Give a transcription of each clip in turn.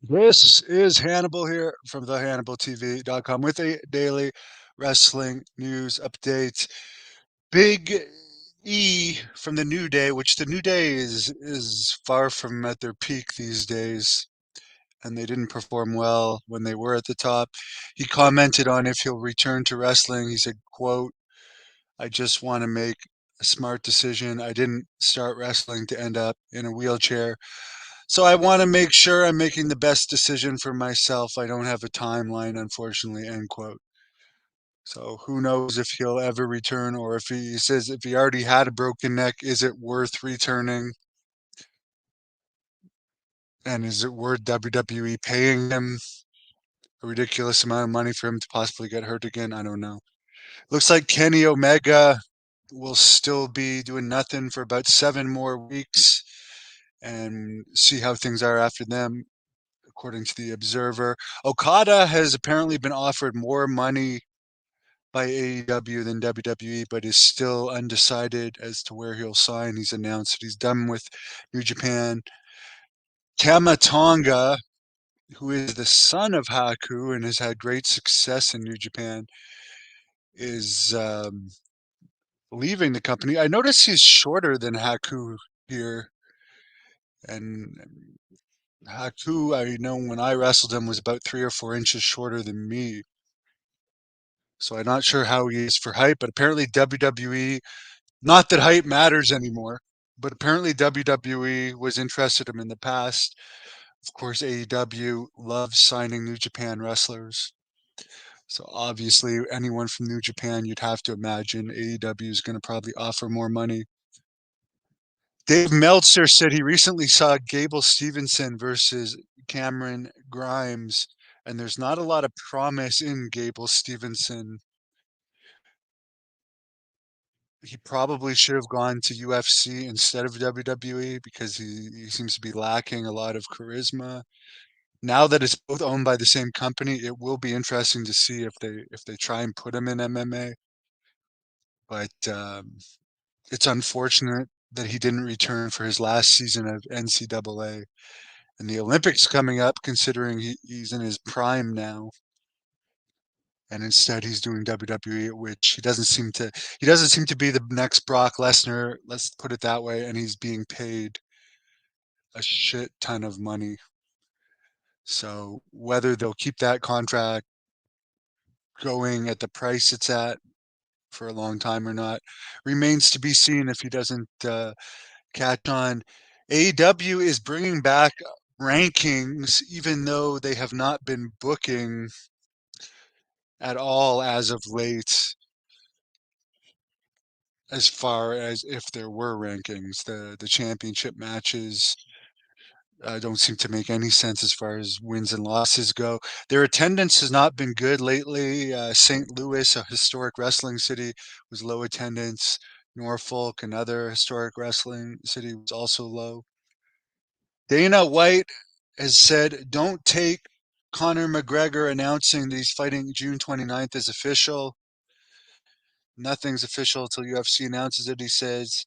This is Hannibal here from the HannibalTV.com with a daily wrestling news update. Big E from the New Day, which the New Day is far from at their peak these days, and they didn't perform well when they were at the top. He commented on if he'll return to wrestling. He said, quote, "I just want to make a smart decision. I didn't start wrestling to end up in a wheelchair. So I want to make sure I'm making the best decision for myself. I don't have a timeline, unfortunately," end quote. So who knows if he'll ever return, or if he says if he already had a broken neck, is it worth returning? And is it worth WWE paying him a ridiculous amount of money for him to possibly get hurt again? I don't know. Looks like Kenny Omega will still be doing nothing for about 7 more weeks and see how things are after them. According to the Observer, Okada has apparently been offered more money by AEW than WWE, but is still undecided as to where he'll sign. He's announced that he's done with New Japan. Tamma Tonga, who is the son of Haku and has had great success in New Japan, is leaving the company. I notice he's shorter than Haku here, and Haku, I know when I wrestled him, was about 3 or 4 inches shorter than me. So I'm not sure how he is for height, but apparently WWE, not that height matters anymore, but apparently WWE was interested in him in the past. Of course, AEW loves signing New Japan wrestlers. So obviously, anyone from New Japan, you'd have to imagine AEW is going to probably offer more money. Dave Meltzer said he recently saw Gable Steveson versus Cameron Grimes, and there's not a lot of promise in Gable Steveson. He probably should have gone to UFC instead of WWE because he seems to be lacking a lot of charisma. Now that it's both owned by the same company, it will be interesting to see if they try and put him in MMA. But it's unfortunate that he didn't return for his last season of NCAA and the Olympics coming up, considering he's in his prime now. And instead he's doing WWE, which he doesn't seem to be the next Brock Lesnar, let's put it that way, and he's being paid a shit ton of money. So whether they'll keep that contract going at the price it's at for a long time or not remains to be seen if he doesn't catch on. AEW is bringing back rankings, even though they have not been booking at all as of late. As far as if there were rankings, the championship matches don't seem to make any sense as far as wins and losses go. Their attendance has not been good lately. St. Louis, a historic wrestling city, was low attendance. Norfolk, another historic wrestling city, was also low. Dana White has said, "Don't take Conor McGregor announcing that he's fighting June 29th as official. Nothing's official until UFC announces it," he says.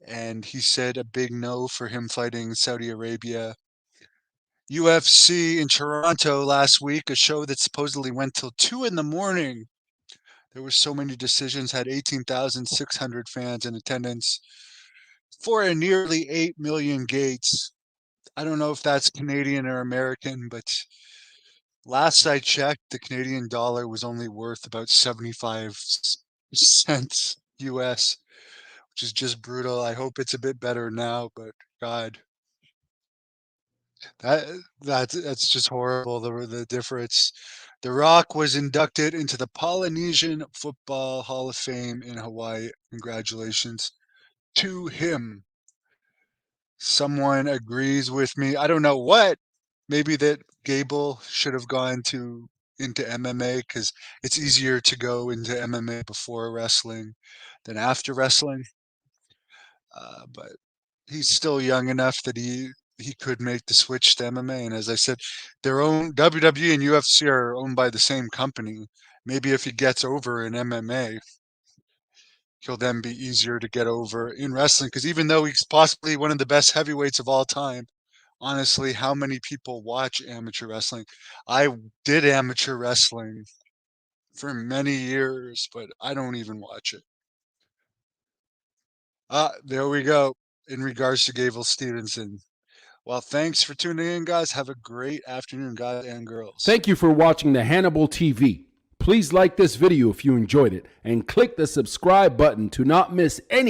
And he said a big no for him fighting Saudi Arabia. UFC in Toronto last week, a show that supposedly went till 2 in the morning. There were so many decisions, had 18,600 fans in attendance for a nearly 8 million gates. I don't know if that's Canadian or American, but last I checked, the Canadian dollar was only worth about 75 cents US, which is just brutal. I hope it's a bit better now, but God, That that's just horrible, the difference. The Rock was inducted into the Polynesian Football Hall of Fame in Hawaii. Congratulations to him. Someone agrees with me. I don't know what. Maybe that Gable should have gone to into MMA because it's easier to go into MMA before wrestling than after wrestling. But he's still young enough that he could make the switch to MMA. And as I said, their own WWE and UFC are owned by the same company. Maybe if he gets over in MMA, he'll then be easier to get over in wrestling. Because even though he's possibly one of the best heavyweights of all time, honestly, how many people watch amateur wrestling? I did amateur wrestling for many years, but I don't even watch it. There we go. In regards to Gable Steveson. Well, thanks for tuning in, guys. Have a great afternoon, guys and girls. Thank you for watching the Hannibal TV. Please like this video if you enjoyed it and click the subscribe button to not miss any